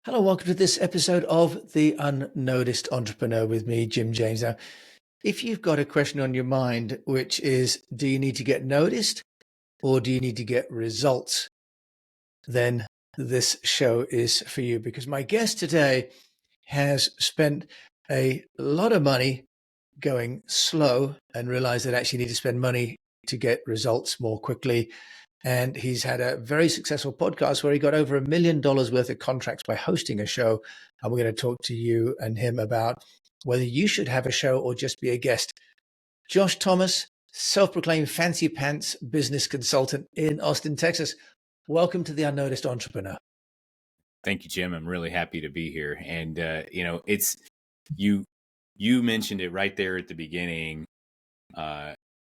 Hello, welcome to this episode of The UnNoticed Entrepreneur with me, Jim James. Now, if you've got a question on your mind, which is, do you need to get noticed or do you need to get results? Then this show is for you, because my guest today has spent a lot of money going slow and realized that actually need to spend money to get results more quickly. And he's had a very successful podcast where he got over $1 million worth of contracts by hosting a show. And we're going to talk to you and him about whether you should have a show or just be a guest. Josh Thomas, self-proclaimed fancy pants business consultant in Austin, Texas. Welcome to the Unnoticed Entrepreneur. Thank you, Jim. I'm really happy to be here. And, it's you mentioned it right there at the beginning.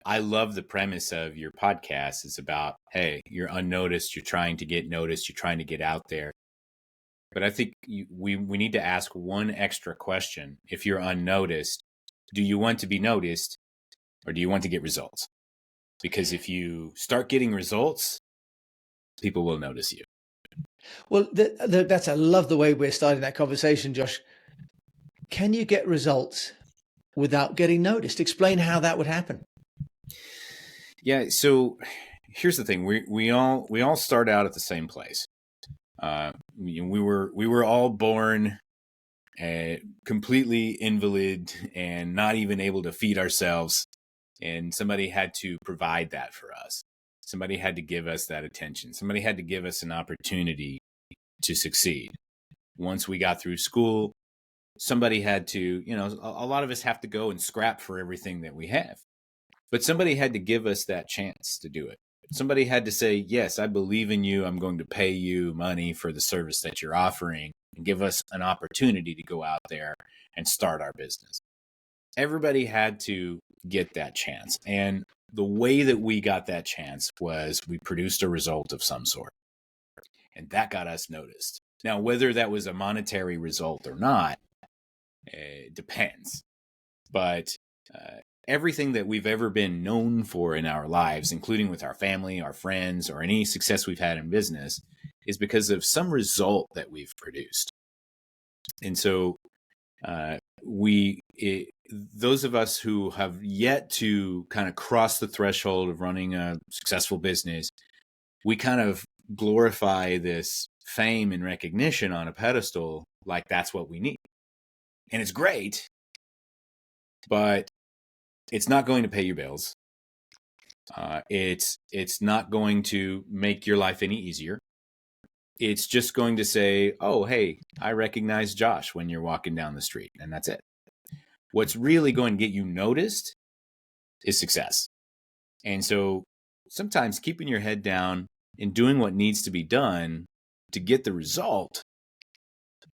I love the premise of your podcast. It's about, hey, you're unnoticed. You're trying to get noticed. You're trying to get out there. But I think we need to ask one extra question. If you're unnoticed, do you want to be noticed or do you want to get results? Because if you start getting results, people will notice you. Well, I love the way we're starting that conversation, Josh. Can you get results without getting noticed? Explain how that would happen. Yeah. So here's the thing. We all start out at the same place. We were all born completely invalid and not even able to feed ourselves. And somebody had to provide that for us. Somebody had to give us that attention. Somebody had to give us an opportunity to succeed. Once we got through school, somebody had to, a lot of us have to go and scrap for everything that we have. But somebody had to give us that chance to do it. Somebody had to say, yes, I believe in you. I'm going to pay you money for the service that you're offering, and give us an opportunity to go out there and start our business. Everybody had to get that chance. And the way that we got that chance was we produced a result of some sort. And that got us noticed. Now, whether that was a monetary result or not, it depends. But everything that we've ever been known for in our lives, including with our family, our friends, or any success we've had in business, is because of some result that we've produced. And so those of us who have yet to kind of cross the threshold of running a successful business, we kind of glorify this fame and recognition on a pedestal like that's what we need. And it's great, but it's not going to pay your bills. It's not going to make your life any easier. It's just going to say, oh, hey, I recognize Josh when you're walking down the street, and that's it. What's really going to get you noticed is success. And so sometimes keeping your head down and doing what needs to be done to get the result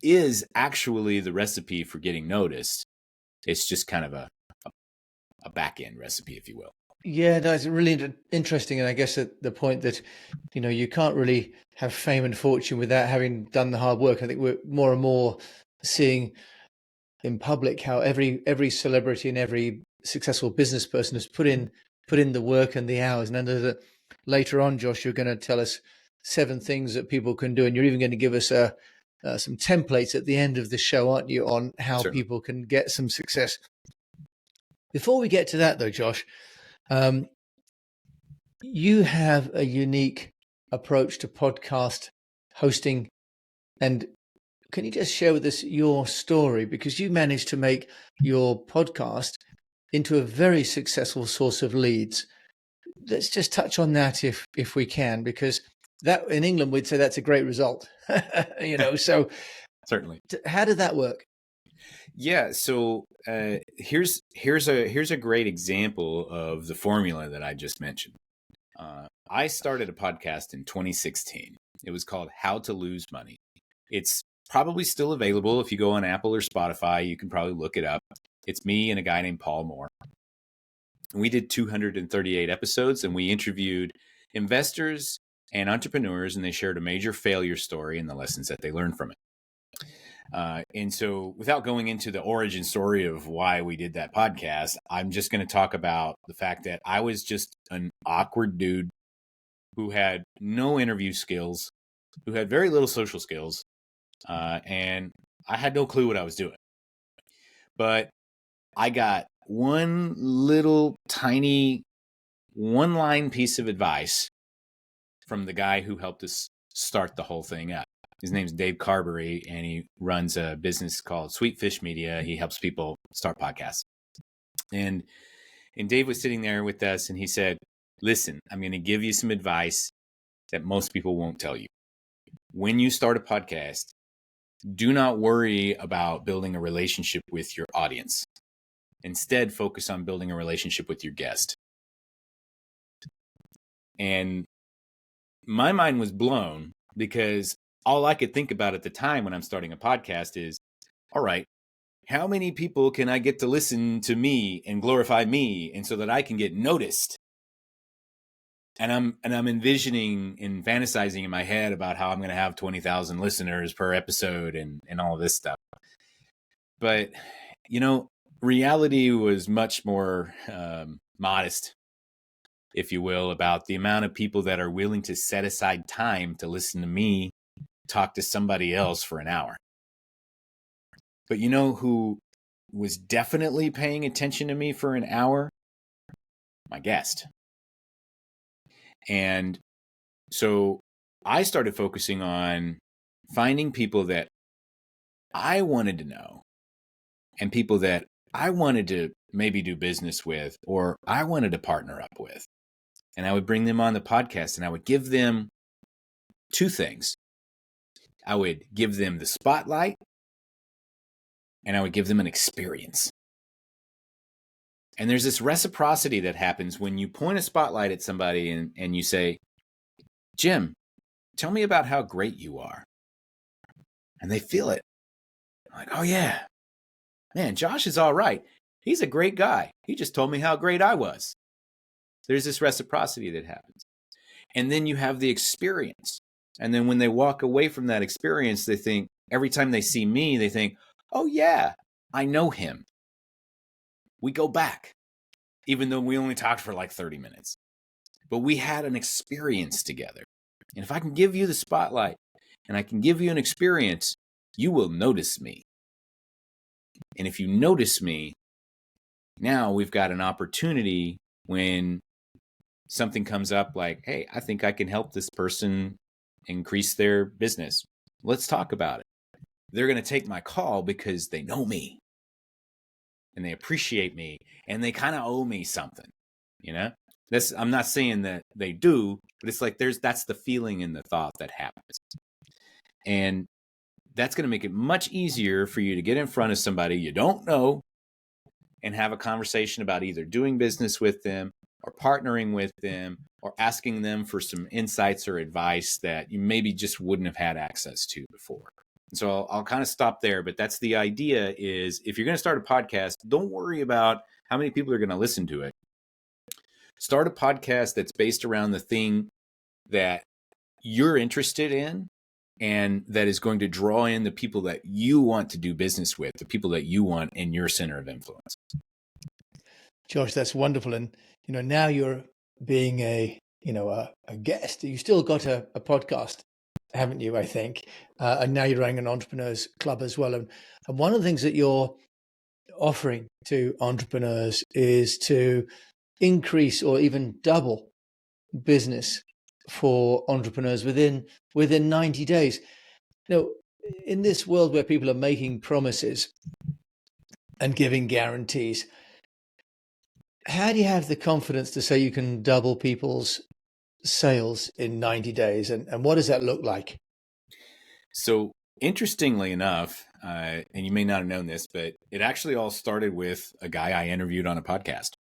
is actually the recipe for getting noticed. It's just kind of a back end recipe, if you will. Yeah, that's really interesting. And I guess at the point that, you can't really have fame and fortune without having done the hard work. I think we're more and more seeing in public how every celebrity and every successful business person has put in the work and the hours. And then later on, Josh, you're going to tell us 7 things that people can do. And you're even going to give us some templates at the end of the show, aren't you, on how Certainly. people can get some success. Before we get to that, though, Josh, you have a unique approach to podcast hosting. And can you just share with us your story? Because you managed to make your podcast into a very successful source of leads. Let's just touch on that if we can, because that in England, we'd say that's a great result. So Certainly. How did that work? Yeah. So here's a great example of the formula that I just mentioned. I started a podcast in 2016. It was called How to Lose Money. It's probably still available. If you go on Apple or Spotify, you can probably look it up. It's me and a guy named Paul Moore. We did 238 episodes, and we interviewed investors and entrepreneurs, and they shared a major failure story and the lessons that they learned from it. And so without going into the origin story of why we did that podcast, I'm just going to talk about the fact that I was just an awkward dude who had no interview skills, who had very little social skills, and I had no clue what I was doing. But I got one little tiny one-line piece of advice from the guy who helped us start the whole thing up. His name's Dave Carberry, and he runs a business called Sweet Fish Media. He helps people start podcasts. And Dave was sitting there with us, and he said, listen, I'm going to give you some advice that most people won't tell you. When you start a podcast, do not worry about building a relationship with your audience. Instead, focus on building a relationship with your guest. And my mind was blown because all I could think about at the time when I'm starting a podcast is, all right, how many people can I get to listen to me and glorify me, and so that I can get noticed? And I'm envisioning and fantasizing in my head about how I'm going to have 20,000 listeners per episode and all of this stuff. But, reality was much more modest, if you will, about the amount of people that are willing to set aside time to listen to me talk to somebody else for an hour. But you know who was definitely paying attention to me for an hour? My guest. And so I started focusing on finding people that I wanted to know and people that I wanted to maybe do business with, or I wanted to partner up with. And I would bring them on the podcast, and I would give them two things. I would give them the spotlight, and I would give them an experience. And there's this reciprocity that happens when you point a spotlight at somebody and you say, Jim, tell me about how great you are. And they feel it. Like, oh yeah, man, Josh is all right. He's a great guy. He just told me how great I was. There's this reciprocity that happens. And then you have the experience. And then when they walk away from that experience, they think, every time they see me, they think, oh yeah, I know him. We go back, even though we only talked for like 30 minutes. But we had an experience together. And if I can give you the spotlight and I can give you an experience, you will notice me. And if you notice me, now we've got an opportunity when something comes up like, hey, I think I can help this person increase their business. Let's talk about it. They're going to take my call because they know me and they appreciate me and they kind of owe me something, I'm not saying that they do, but it's like that's the feeling and the thought that happens. And that's going to make it much easier for you to get in front of somebody you don't know and have a conversation about either doing business with them or partnering with them or asking them for some insights or advice that you maybe just wouldn't have had access to before. So I'll kind of stop there, but that's the idea is if you're going to start a podcast, don't worry about how many people are going to listen to it. Start a podcast that's based around the thing that you're interested in and that is going to draw in the people that you want to do business with, the people that you want in your center of influence. Josh, that's wonderful. And, now you're being a guest. You still got a podcast, haven't you, I think? And now you're running an entrepreneurs club as well. And one of the things that you're offering to entrepreneurs is to increase or even double business for entrepreneurs within 90 days. In this world where people are making promises and giving guarantees, how do you have the confidence to say you can double people's sales in 90 days? And what does that look like? So interestingly enough, and you may not have known this, but it actually all started with a guy I interviewed on a podcast.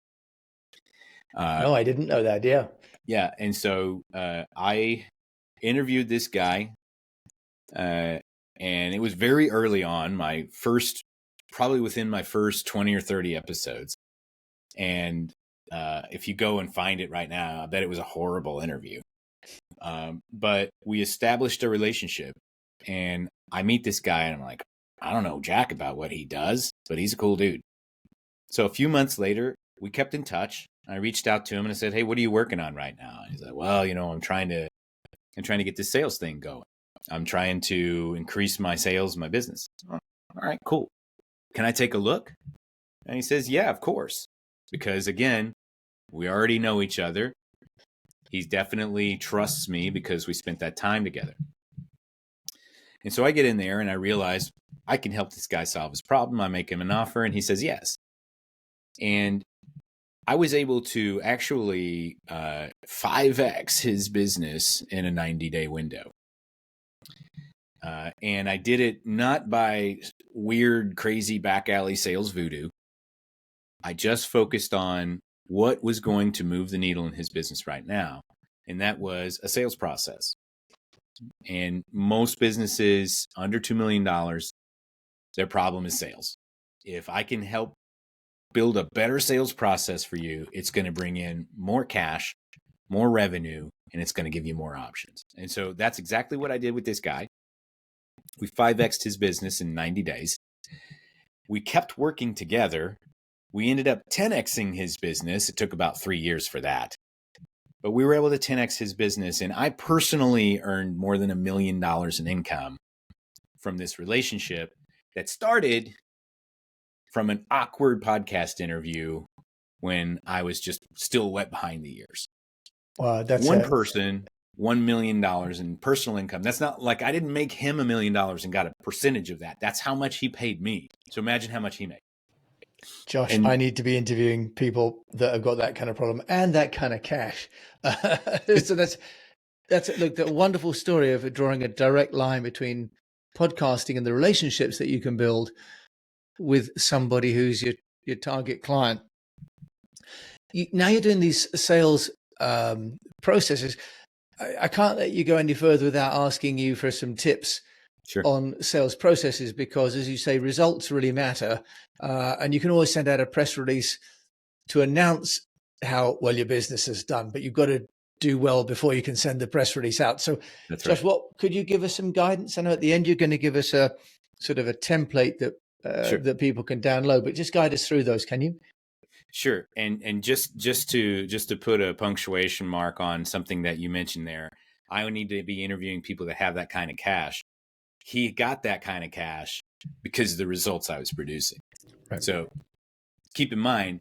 No, I didn't know that. Yeah. Yeah. And so I interviewed this guy and it was very early on, probably within my first 20 or 30 episodes. And if you go and find it right now, I bet it was a horrible interview. But we established a relationship and I meet this guy and I'm like, I don't know jack about what he does, but he's a cool dude. So a few months later, we kept in touch. I reached out to him and I said, hey, what are you working on right now? And he's like, well, I'm trying to get this sales thing going. I'm trying to increase my sales, my business. Oh, all right, cool. Can I take a look? And he says, yeah, of course. Because again, we already know each other. He definitely trusts me because we spent that time together. And so I get in there and I realize I can help this guy solve his problem. I make him an offer and he says yes. And I was able to actually 5x his business in a 90-day window. And I did it not by weird, crazy back alley sales voodoo. I just focused on what was going to move the needle in his business right now. And that was a sales process. And most businesses under $2 million, their problem is sales. If I can help build a better sales process for you, it's going to bring in more cash, more revenue, and it's going to give you more options. And so that's exactly what I did with this guy. We 5x'd his business in 90 days. We kept working together. We ended up 10xing his business. It took about 3 years for that. But we were able to 10x his business. And I personally earned more than $1 million in income from this relationship that started from an awkward podcast interview when I was just still wet behind the ears. Wow, that's one person, $1 million in personal income. That's not like I didn't make him $1 million and got a percentage of that. That's how much he paid me. So imagine how much he made. Josh, I need to be interviewing people that have got that kind of problem and that kind of cash. So that's look, the wonderful story of drawing a direct line between podcasting and the relationships that you can build with somebody who's your target client. Now you're doing these sales processes. I can't let you go any further without asking you for some tips on sales processes, because as you say, results really matter. And you can always send out a press release to announce how well your business has done, but you've got to do well before you can send the press release out. So Josh, what could you give us some guidance? I know at the end, you're going to give us a sort of a template that that people can download, but just guide us through those. Can you? Sure. And just to put a punctuation mark on something that you mentioned there, I would need to be interviewing people that have that kind of cash. He got that kind of cash because of the results I was producing. Right. So keep in mind,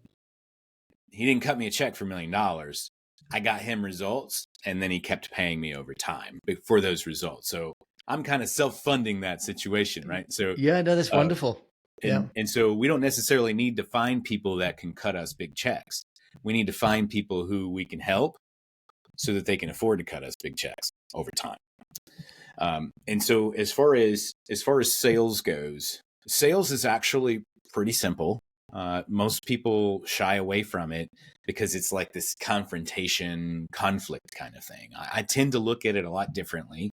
he didn't cut me a check for $1 million. I got him results, and then he kept paying me over time for those results. So I'm kind of self-funding that situation, right? So yeah, no, that's wonderful. And so we don't necessarily need to find people that can cut us big checks. We need to find people who we can help so that they can afford to cut us big checks over time. And so as far as sales goes, sales is actually pretty simple. Most people shy away from it because it's like this confrontation, conflict kind of thing. I tend to look at it a lot differently.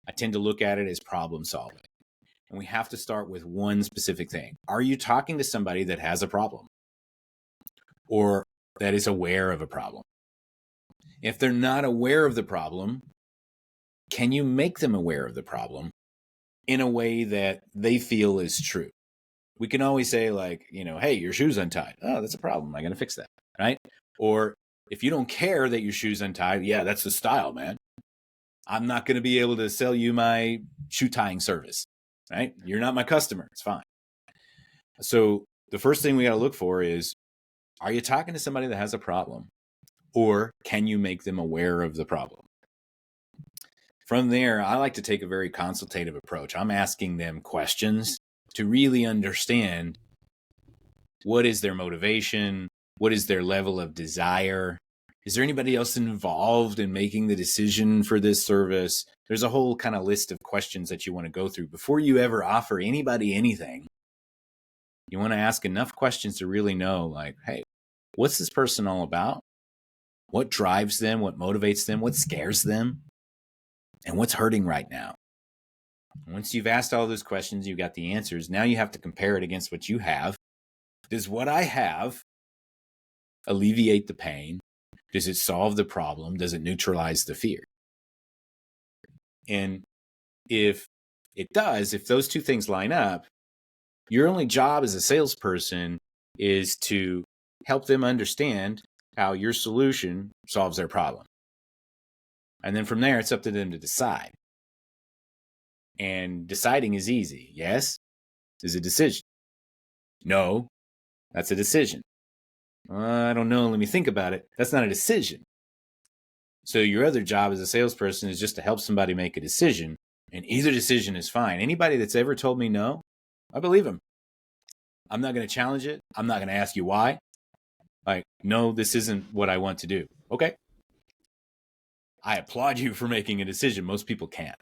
I tend to look at it as problem solving. And we have to start with one specific thing. Are you talking to somebody that has a problem or that is aware of a problem? If they're not aware of the problem, can you make them aware of the problem in a way that they feel is true? We can always say like, hey, your shoe's untied. Oh, that's a problem. I'm going to fix that, right? Or if you don't care that your shoe's untied, yeah, that's the style, man. I'm not going to be able to sell you my shoe tying service, right? You're not my customer. It's fine. So the first thing we got to look for is, are you talking to somebody that has a problem, or can you make them aware of the problem? From there, I like to take a very consultative approach. I'm asking them questions to really understand what is their motivation, what is their level of desire. Is there anybody else involved in making the decision for this service? There's a whole kind of list of questions that you want to go through before you ever offer anybody anything. You want to ask enough questions to really know, like, hey, what's this person all about? What drives them? What motivates them? What scares them? And what's hurting right now? Once you've asked all those questions, you've got the answers. Now you have to compare it against what you have. Does what I have alleviate the pain? Does it solve the problem? Does it neutralize the fear? And if it does, if those two things line up, your only job as a salesperson is to help them understand how your solution solves their problem. And then from there, it's up to them to decide. And deciding is easy. Yes is a decision. No, that's a decision. I don't know. Let me think about it. That's not a decision. So your other job as a salesperson is just to help somebody make a decision. And either decision is fine. Anybody that's ever told me no, I believe them. I'm not going to challenge it. I'm not going to ask you why. Like, no, this isn't what I want to do. Okay. I applaud you for making a decision. Most people can't.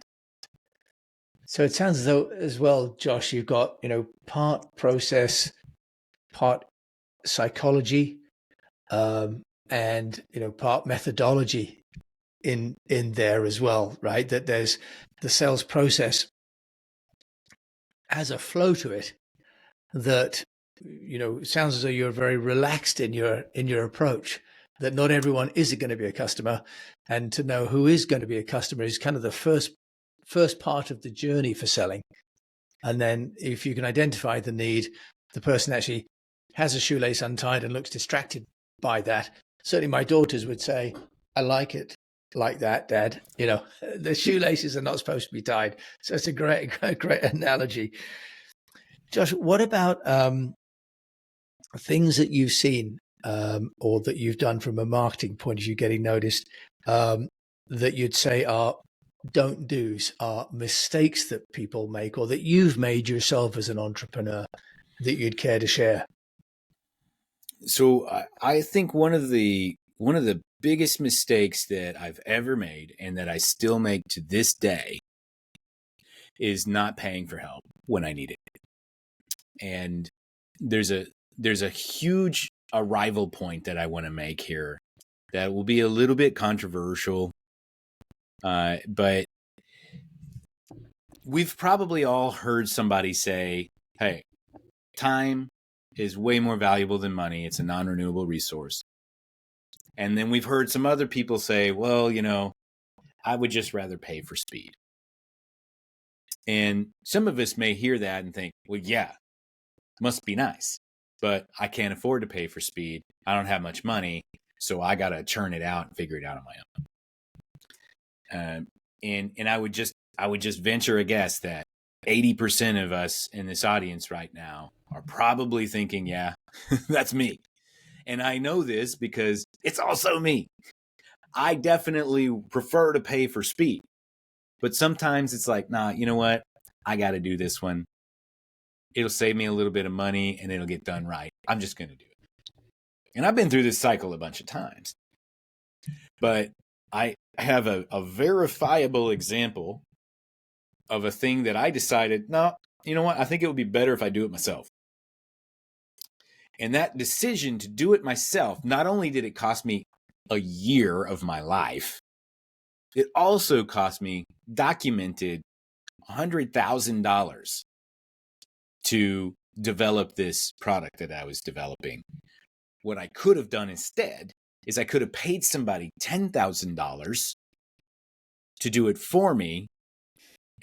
So it sounds as though, as well, Josh, you've got, part process, part psychology, and part methodology in there as well, right? That there's the sales process has a flow to it that it sounds as though you're very relaxed in your approach, that not everyone is going to be a customer, and to know who is going to be a customer is kind of the first part of the journey for selling. And then if you can identify the need, the person actually has a shoelace untied and looks distracted by that. Certainly my daughters would say, I like it like that, Dad. The shoelaces are not supposed to be tied. So it's a great analogy. Josh, what about things that you've seen or that you've done from a marketing point of view, getting noticed, that you'd say are don't do's, are mistakes that people make or that you've made yourself as an entrepreneur that you'd care to share? So I think one of the biggest mistakes that I've ever made and that I still make to this day is not paying for help when I need it. And there's a huge arrival point that I want to make here that will be a little bit controversial. But we've probably all heard somebody say, hey, time is way more valuable than money. It's a non-renewable resource. And then we've heard some other people say, well, I would just rather pay for speed. And some of us may hear that and think, well, yeah, must be nice, but I can't afford to pay for speed. I don't have much money, so I got to churn it out and figure it out on my own. And I would just venture a guess that 80% of us in this audience right now are probably thinking, yeah, that's me. And I know this because it's also me. I definitely prefer to pay for speed, but sometimes it's like, nah, you know what? I got to do this one. It'll save me a little bit of money and it'll get done right. I'm just going to do it. And I've been through this cycle a bunch of times, but I have a verifiable example of a thing that I decided, no, you know what? I think it would be better if I do it myself. And that decision to do it myself, not only did it cost me a year of my life, it also cost me documented $100,000 to develop this product that I was developing. What I could have done instead is I could have paid somebody $10,000 to do it for me,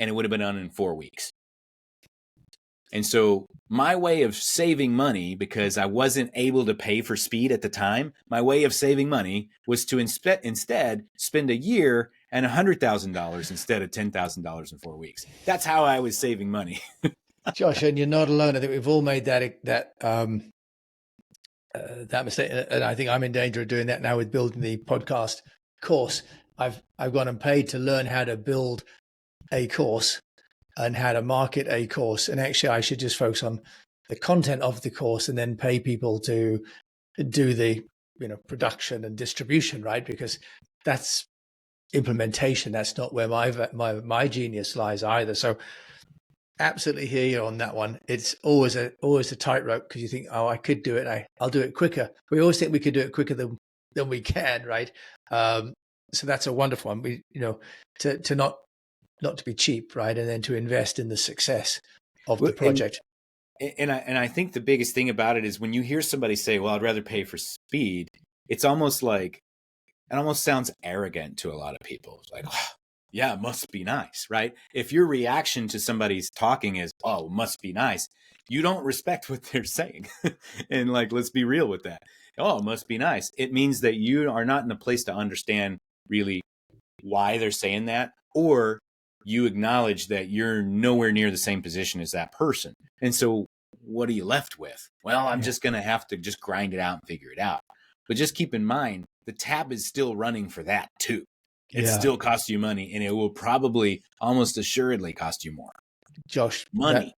and it would have been done in 4 weeks. And so my way of saving money, because I wasn't able to pay for speed at the time, my way of saving money was to instead spend a year and $100,000 instead of $10,000 in 4 weeks. That's how I was saving money. Josh, and you're not alone. I think we've all made that mistake, and I think I'm in danger of doing that now with building the podcast course. I've gone and paid to learn how to build a course and how to market a course, and actually I should just focus on the content of the course and then pay people to do the production and distribution, right? Because that's implementation. That's not where my genius lies either. So absolutely hear you on that one. It's always a tightrope because you think, oh, I could do it. I'll do it quicker. We always think we could do it quicker than we can, right? So that's a wonderful one. We, to not to be cheap, right? And then to invest in the success of the project. And I think the biggest thing about it is when you hear somebody say, well, I'd rather pay for speed, it's almost like, it almost sounds arrogant to a lot of people. It's like, oh, yeah, it must be nice, right? If your reaction to somebody's talking is, oh, must be nice, you don't respect what they're saying. And like, let's be real with that. Oh, it must be nice. It means that you are not in a place to understand really why they're saying that, or you acknowledge that you're nowhere near the same position as that person. And so what are you left with? Well, I'm just going to have to just grind it out and figure it out. But just keep in mind, the tab is still running for that too. It still costs you money, and it will probably almost assuredly cost you more. Josh, Money.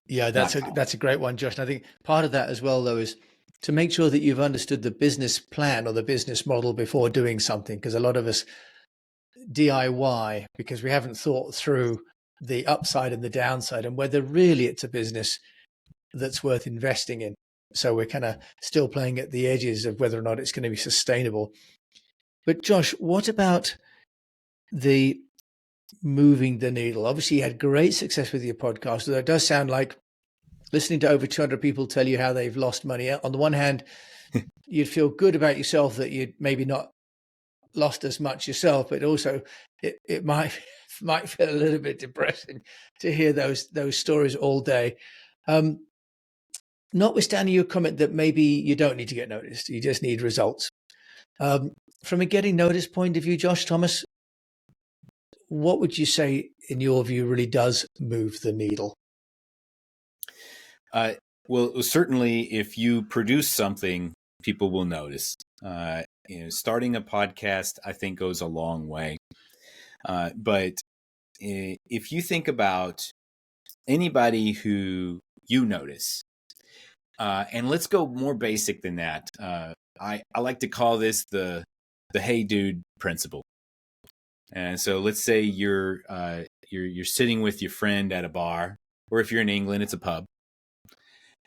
that's a great one, Josh. And I think part of that as well, though, is to make sure that you've understood the business plan or the business model before doing something, because a lot of us DIY because we haven't thought through the upside and the downside and whether really it's a business that's worth investing in. So we're kind of still playing at the edges of whether or not it's going to be sustainable. But Josh, what about the moving the needle? Obviously, you had great success with your podcast. Although it does sound like listening to over 200 people tell you how they've lost money. On the one hand, you'd feel good about yourself that you'd maybe not lost as much yourself, but also it might feel a little bit depressing to hear those stories all day. Notwithstanding your comment that maybe you don't need to get noticed, you just need results. From a getting noticed point of view, Josh Thomas, what would you say, in your view, really does move the needle? Well, certainly, if you produce something, people will notice. Starting a podcast, I think, goes a long way. But if you think about anybody who you notice, and let's go more basic than that. I like to call this the hey dude principle. And so let's say you're sitting with your friend at a bar, or if you're in England, it's a pub.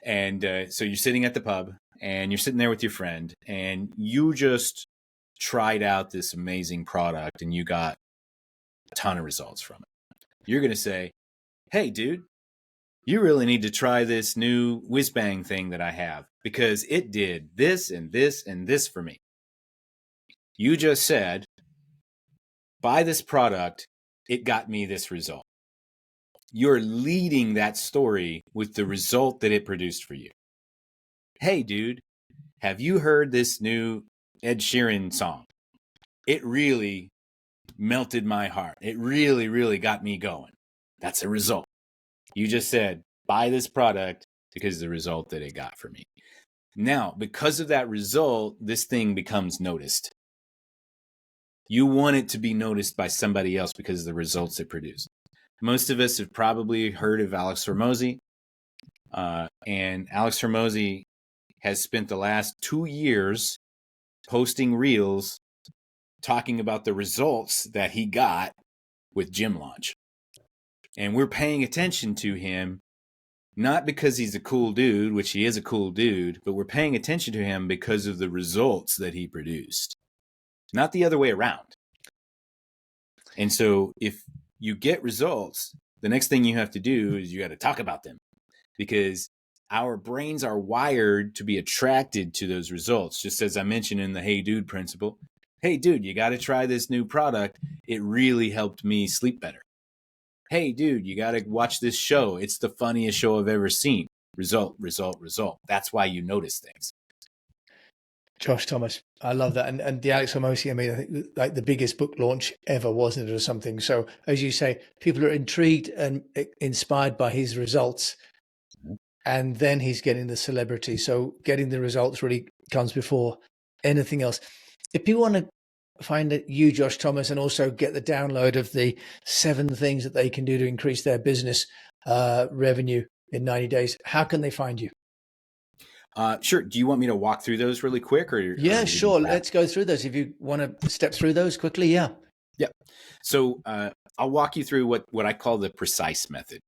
And so you're sitting at the pub and you're sitting there with your friend and you just tried out this amazing product and you got a ton of results from it. You're going to say, hey, dude, you really need to try this new whiz bang thing that I have because it did this and this and this for me. You just said, buy this product, it got me this result. You're leading that story with the result that it produced for you. Hey, dude, have you heard this new Ed Sheeran song? It really melted my heart. It really, really got me going. That's a result. You just said, buy this product because of the result that it got for me. Now, because of that result, this thing becomes noticed. You want it to be noticed by somebody else because of the results it produced. Most of us have probably heard of Alex Hormozi. And Alex Hormozi has spent the last 2 years posting reels talking about the results that he got with Gym Launch. And we're paying attention to him, not because he's a cool dude, which he is a cool dude, but we're paying attention to him because of the results that he produced, not the other way around. And so if you get results, the next thing you have to do is you got to talk about them, because our brains are wired to be attracted to those results. Just as I mentioned in the hey dude principle, hey dude, you got to try this new product. It really helped me sleep better. Hey dude, you got to watch this show. It's the funniest show I've ever seen. Result, result, result. That's why you notice things. Josh Thomas, I love that. And the Alex Hormozi, I mean, I think like the biggest book launch ever, wasn't it, or something? So as you say, people are intrigued and inspired by his results. And then he's getting the celebrity. So getting the results really comes before anything else. If people want to find you, Josh Thomas, and also get the download of the 7 things that they can do to increase their business revenue in 90 days, how can they find you? Sure. Do you want me to walk through those really quick? Yeah, sure. Let's go through those. If you want to step through those quickly, yeah. Yeah. So I'll walk you through what I call the precise method.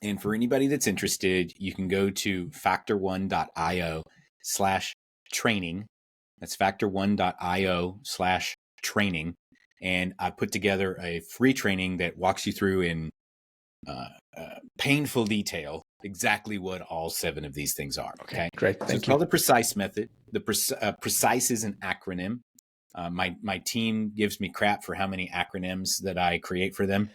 And for anybody that's interested, you can go to factor1.io/training. That's factor1.io/training. And I put together a free training that walks you through in painful detail exactly what all 7 of these things are. Okay, great. So it's called the precise method. The precise is an acronym. My team gives me crap for how many acronyms that I create for them,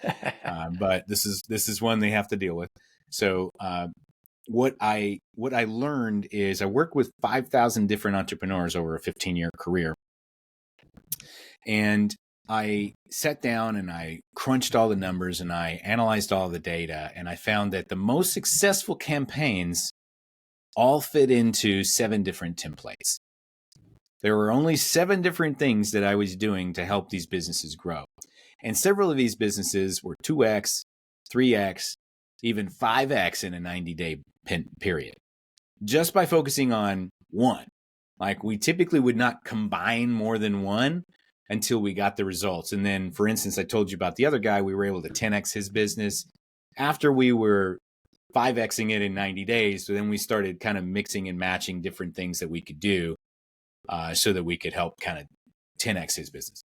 but this is one they have to deal with. So what I learned is I worked with 5,000 different entrepreneurs over a 15-year career, and I sat down and I crunched all the numbers and I analyzed all the data, and I found that the most successful campaigns all fit into 7 different templates. There were only 7 different things that I was doing to help these businesses grow. And several of these businesses were 2x, 3x, even 5x in a 90-day period, just by focusing on one. Like, we typically would not combine more than one until we got the results. And then, for instance, I told you about the other guy, we were able to 10x his business after we were 5xing it in 90 days. So then we started kind of mixing and matching different things that we could do so that we could help kind of 10x his business.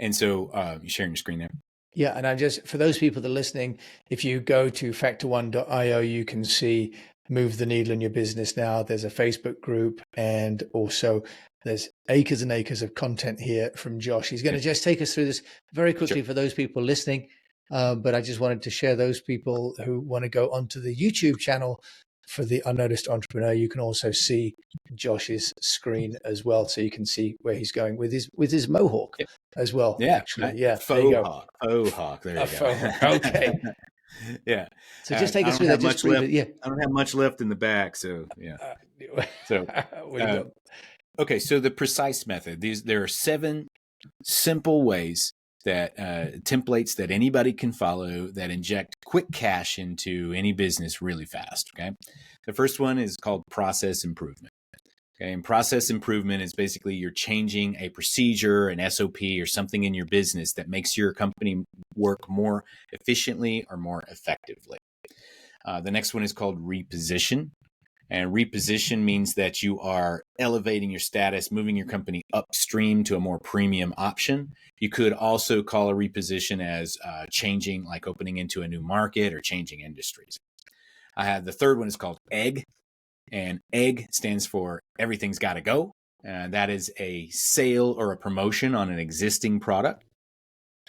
And so you sharing your screen there? Yeah, and I just, for those people that are listening, if you go to factor1.io, you can see Move the Needle in Your Business Now. There's a Facebook group, and also there's acres and acres of content here from Josh. He's going to just take us through this very quickly for those people listening. But I just wanted to share those people who want to go onto the YouTube channel for the Unnoticed Entrepreneur. You can also see Josh's screen as well, so you can see where he's going with his mohawk as well. Yeah, actually, right. yeah. Faux hawk. Faux hawk. There you go. Okay. Yeah. So just take us through that. Just briefly. Yeah. I don't have much left in the back, so yeah. So okay. So the precise method. There are 7 simple ways that templates that anybody can follow that inject quick cash into any business really fast. Okay. The first one is called process improvement. Okay. And process improvement is basically you're changing a procedure, an SOP, or something in your business that makes your company work more efficiently or more effectively. The next one is called reposition. And reposition means that you are elevating your status, moving your company upstream to a more premium option. You could also call a reposition as changing, like opening into a new market or changing industries. The third one is called egg. And egg stands for everything's got to go. That is a sale or a promotion on an existing product.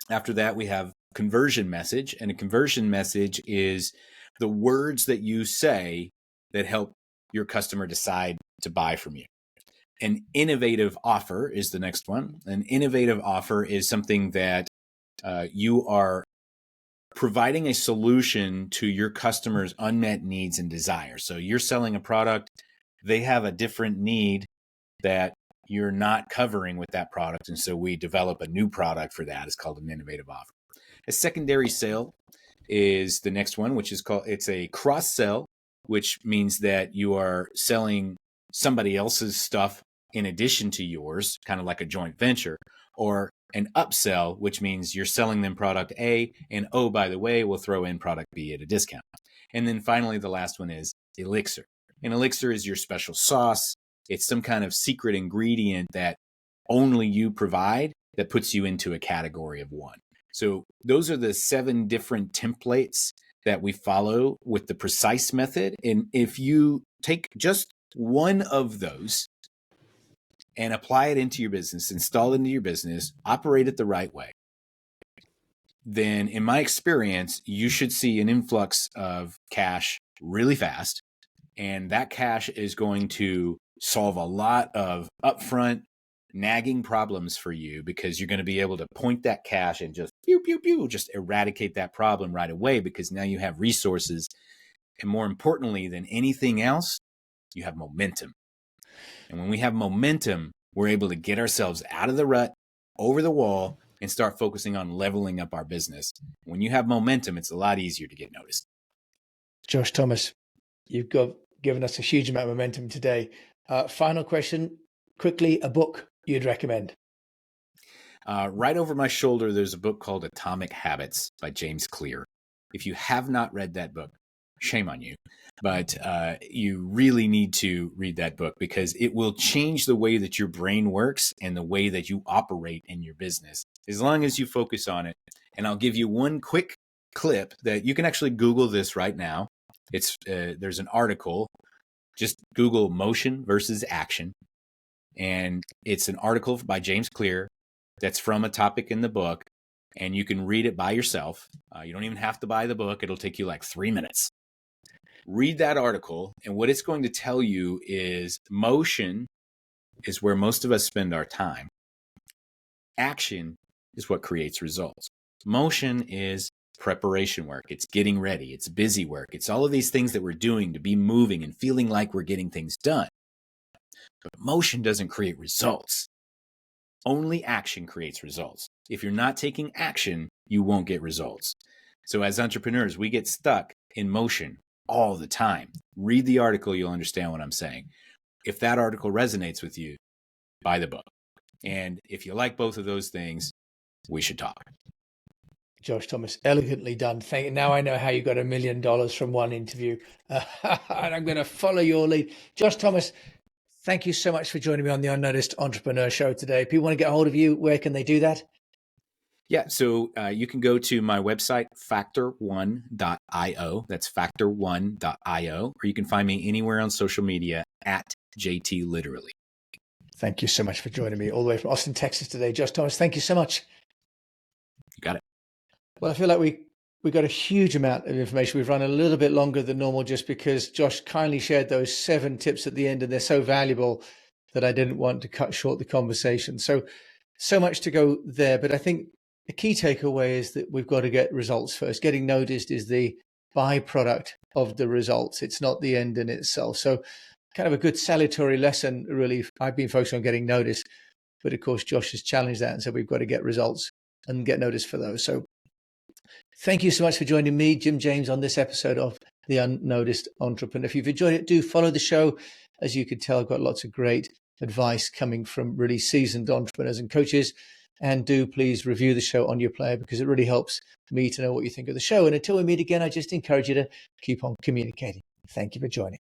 After that, we have conversion message. And a conversion message is the words that you say that help your customer decide to buy from you. An innovative offer is the next one. An innovative offer is something that you are providing a solution to your customer's unmet needs and desires. So you're selling a product, they have a different need that you're not covering with that product. And so we develop a new product for that. It's called an innovative offer. A secondary sale is the next one, which is it's a cross sell, which means that you are selling somebody else's stuff in addition to yours, kind of like a joint venture, or an upsell, which means you're selling them product A, and oh, by the way, we'll throw in product B at a discount. And then finally, the last one is elixir. An elixir is your special sauce. It's some kind of secret ingredient that only you provide that puts you into a category of one. So those are the 7 different templates that we follow with the precise method. And if you take just one of those and apply it into your business, install it into your business, operate it the right way, then in my experience, you should see an influx of cash really fast. And that cash is going to solve a lot of upfront nagging problems for you, because you're going to be able to point that cash and just pew, pew, pew, just eradicate that problem right away, because now you have resources. And more importantly than anything else, you have momentum. And when we have momentum, we're able to get ourselves out of the rut, over the wall, and start focusing on leveling up our business. When you have momentum, it's a lot easier to get noticed. Josh Thomas, you've given us a huge amount of momentum today. Final question, quickly, a book you'd recommend? Right over my shoulder, there's a book called Atomic Habits by James Clear. If you have not read that book, shame on you. But you really need to read that book, because it will change the way that your brain works and the way that you operate in your business, as long as you focus on it. And I'll give you one quick clip that you can actually Google this right now. There's an article. Just Google motion versus action. And it's an article by James Clear that's from a topic in the book. And you can read it by yourself. You don't even have to buy the book. It'll take you like 3 minutes. Read that article, and what it's going to tell you is motion is where most of us spend our time. Action is what creates results. Motion is preparation work. It's getting ready. It's busy work. It's all of these things that we're doing to be moving and feeling like we're getting things done. But motion doesn't create results. Only action creates results. If you're not taking action, you won't get results. So as entrepreneurs, we get stuck in motion all the time. Read the article, you'll understand what I'm saying. If that article resonates with you, buy the book. And if you like both of those things, we should talk. Josh Thomas, elegantly done. Thank you. Now I know how you got $1 million from one interview. And I'm going to follow your lead. Josh Thomas, thank you so much for joining me on the Unnoticed Entrepreneur Show today. People want to get a hold of you. Where can they do that? Yeah, so you can go to my website, factor1.io. That's factor1.io. Or you can find me anywhere on social media at JT Literally. Thank you so much for joining me all the way from Austin, Texas today. Josh Thomas, thank you so much. You got it. Well, I feel like we got a huge amount of information. We've run a little bit longer than normal just because Josh kindly shared those 7 tips at the end, and they're so valuable that I didn't want to cut short the conversation. So much to go there. But I think the key takeaway is that we've got to get results first. Getting noticed is the byproduct of the results. It's not the end in itself. So kind of a good salutary lesson, really. I've been focused on getting noticed, but of course, Josh has challenged that and said we've got to get results and get noticed for those. So thank you so much for joining me, Jim James, on this episode of The Unnoticed Entrepreneur. If you've enjoyed it, do follow the show. As you can tell, I've got lots of great advice coming from really seasoned entrepreneurs and coaches. And do please review the show on your player because it really helps me to know what you think of the show. And until we meet again, I just encourage you to keep on communicating. Thank you for joining.